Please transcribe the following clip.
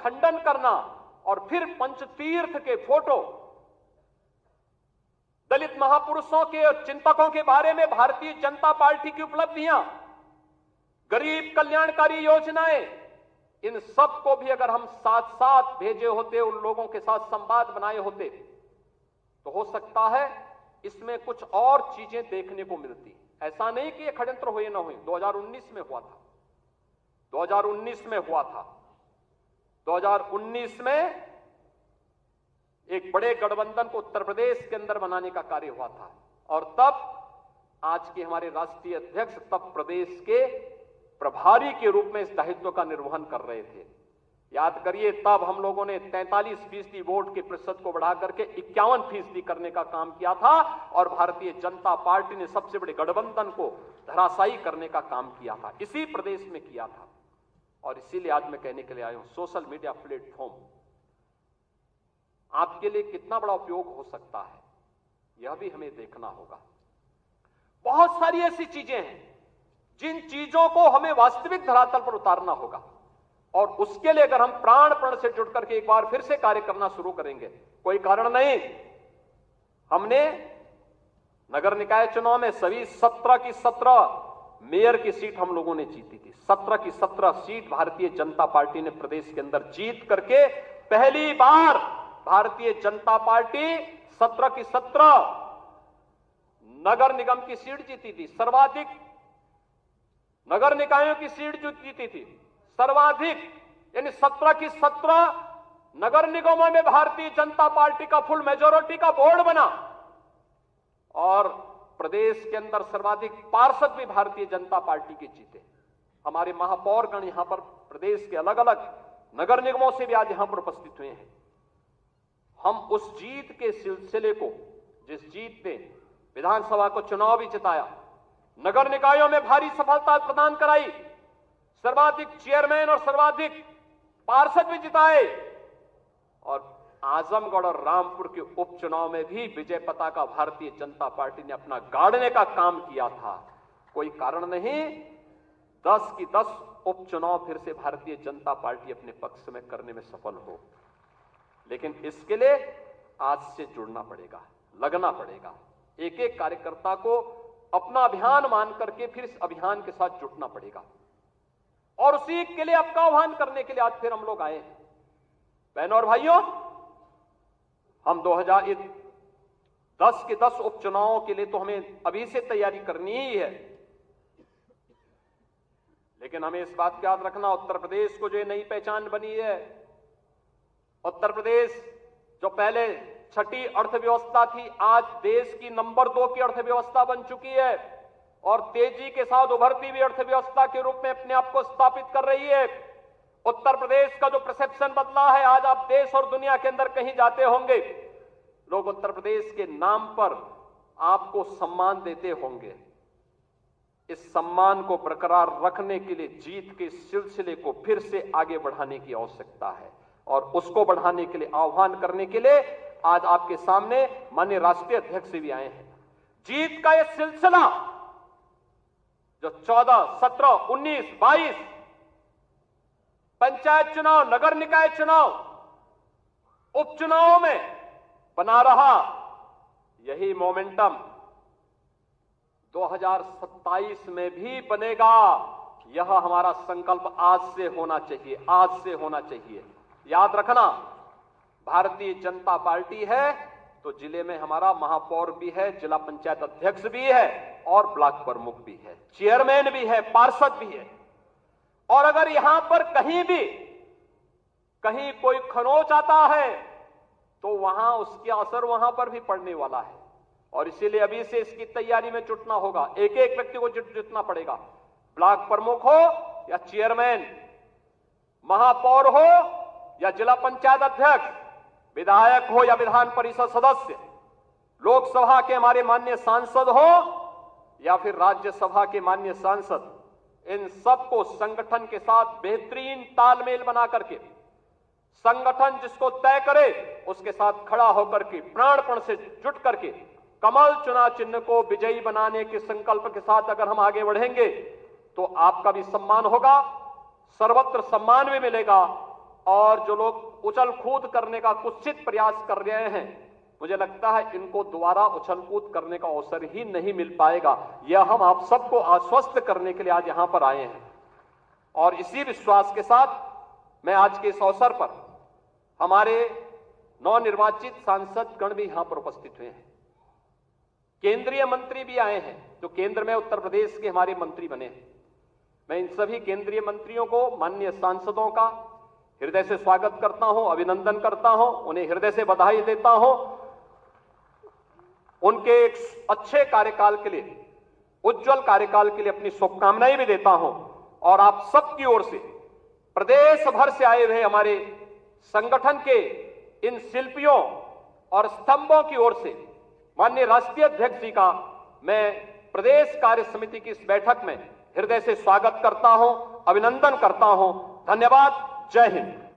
खंडन करना और फिर पंचतीर्थ के फोटो, दलित महापुरुषों के और चिंतकों के बारे में भारतीय जनता पार्टी की उपलब्धियां, गरीब कल्याणकारी योजनाएं, इन सब को भी अगर हम साथ साथ भेजे होते, उन लोगों के साथ संवाद बनाए होते, तो हो सकता है इसमें कुछ और चीजें देखने को मिलती। ऐसा नहीं कि ये षड्यंत्र हुए ना हुए, 2019 में हुआ था, 2019 में हुआ था। 2019 में एक बड़े गठबंधन को उत्तर प्रदेश के अंदर बनाने का कार्य हुआ था, और तब आज के हमारे राष्ट्रीय अध्यक्ष तब प्रदेश के प्रभारी के रूप में इस दायित्व का निर्वहन कर रहे थे। याद करिए, तब हम लोगों ने 43% वोट के प्रतिशत को बढ़ा करके 51% करने का काम किया था, और भारतीय जनता पार्टी ने सबसे बड़े गठबंधन को धराशायी करने का काम किया था, इसी प्रदेश में किया था। और इसीलिए आज मैं कहने के लिए आया हूं, सोशल मीडिया प्लेटफॉर्म आपके लिए कितना बड़ा उपयोग हो सकता है, यह भी हमें देखना होगा। बहुत सारी ऐसी चीजें हैं जिन चीजों को हमें वास्तविक धरातल पर उतारना होगा, और उसके लिए अगर हम प्राणपण से जुड़ करके एक बार फिर से कार्य करना शुरू करेंगे, कोई कारण नहीं। हमने नगर निकाय चुनाव में सभी 17 की 17 मेयर की सीट हम लोगों ने जीती थी। 17 की 17 सीट भारतीय जनता पार्टी ने प्रदेश के अंदर जीत करके पहली बार भारतीय जनता पार्टी 17 की 17 नगर निगम की सीट जीती थी। सर्वाधिक नगर निकायों की सीट जो जीती थी, सर्वाधिक, यानी 17 की 17 नगर निगमों में भारतीय जनता पार्टी का फुल मेजोरिटी का बोर्ड बना, और प्रदेश के अंदर सर्वाधिक पार्षद भी भारतीय जनता पार्टी के जीते। हमारे महापौरगण यहां पर प्रदेश के अलग अलग नगर निगमों से भी आज यहां पर उपस्थित हुए हैं। हम उस जीत के सिलसिले को, जिस जीत ने विधानसभा को चुनाव भी जिताया, नगर निकायों में भारी सफलता प्रदान कराई, सर्वाधिक चेयरमैन और सर्वाधिक पार्षद भी जिताए, और आजमगढ़ और रामपुर के उपचुनाव में भी विजय पताका भारतीय जनता पार्टी ने अपना गाड़ने का काम किया था। कोई कारण नहीं 10 की 10 उपचुनाव फिर से भारतीय जनता पार्टी अपने पक्ष में करने में सफल हो। लेकिन इसके लिए आज से जुड़ना पड़ेगा, लगना पड़ेगा। एक एक कार्यकर्ता को अपना अभियान मान करके फिर इस अभियान के साथ जुटना पड़ेगा, और उसी के लिए आपका आह्वान करने के लिए आज फिर हम लोग आए हैं। बहनों और भाइयों, हम 2010 के 10 उपचुनावों के लिए तो हमें अभी से तैयारी करनी ही है, लेकिन हमें इस बात का याद रखना, उत्तर प्रदेश को जो नई पहचान बनी है, उत्तर प्रदेश जो पहले छठी अर्थव्यवस्था थी, आज देश की नंबर 2 की अर्थव्यवस्था बन चुकी है, और तेजी के साथ उभरती हुई अर्थव्यवस्था के रूप में अपने आप को स्थापित कर रही है। उत्तर प्रदेश का जो परसेप्शन बदला है, आज आप देश और दुनिया के अंदर कहीं जाते होंगे, लोग उत्तर प्रदेश के नाम पर आपको सम्मान देते होंगे। इस सम्मान को बरकरार रखने के लिए जीत के सिलसिले को फिर से आगे बढ़ाने की आवश्यकता है, और उसको बढ़ाने के लिए आह्वान करने के लिए आज आपके सामने माननीय राष्ट्रीय अध्यक्ष भी आए हैं। जीत का यह सिलसिला जो 14, 17, 19, 22 पंचायत चुनाव, नगर निकाय चुनाव, उपचुनावों में बना रहा, यही मोमेंटम 2027 में भी बनेगा। यह हमारा संकल्प आज से होना चाहिए, आज से होना चाहिए। याद रखना, भारतीय जनता पार्टी है तो जिले में हमारा महापौर भी है, जिला पंचायत अध्यक्ष भी है, और ब्लॉक प्रमुख भी है, चेयरमैन भी है, पार्षद भी है। और अगर यहां पर कहीं कोई खरोंच आता है तो वहां उसका असर वहां पर भी पड़ने वाला है, और इसीलिए अभी से इसकी तैयारी में जुटना होगा। एक एक व्यक्ति को जुटना पड़ेगा, ब्लॉक प्रमुख हो या चेयरमैन, महापौर हो या जिला पंचायत अध्यक्ष, विधायक हो या विधान परिषद सदस्य, लोकसभा के हमारे माननीय सांसद हो या फिर राज्यसभा के माननीय सांसद, इन सबको संगठन के साथ बेहतरीन तालमेल बना करके, संगठन जिसको तय करे उसके साथ खड़ा होकर के प्राणपण से जुट करके कमल चुनाव चिन्ह को विजयी बनाने के संकल्प के साथ अगर हम आगे बढ़ेंगे तो आपका भी सम्मान होगा, सर्वत्र सम्मान भी मिलेगा, और जो लोग उछल कूद करने का कुत्सित प्रयास कर रहे हैं, मुझे लगता है इनको दोबारा उछल कूद करने का अवसर ही नहीं मिल पाएगा। यह हम आप सबको आश्वस्त करने के लिए आज यहां पर आए हैं। और इसी विश्वास के साथ मैं आज के इस अवसर पर हमारे नवनिर्वाचित सांसद गण भी यहां पर उपस्थित हुए हैं, केंद्रीय मंत्री भी आए हैं जो केंद्र में उत्तर प्रदेश के हमारे मंत्री बने हैं। मैं इन सभी केंद्रीय मंत्रियों को, माननीय सांसदों का हृदय से स्वागत करता हूं, अभिनंदन करता हूं, उन्हें हृदय से बधाई देता हूं। उनके एक अच्छे कार्यकाल के लिए, उज्जवल कार्यकाल के लिए अपनी शुभकामनाएं भी देता हूं। और आप सबकी ओर से, प्रदेश भर से आए हुए हमारे संगठन के इन शिल्पियों और स्तंभों की ओर से माननीय राष्ट्रीय अध्यक्ष जी का मैं प्रदेश कार्य समिति की इस बैठक में हृदय से स्वागत करता हूं, अभिनंदन करता हूं। धन्यवाद। जय हिंद।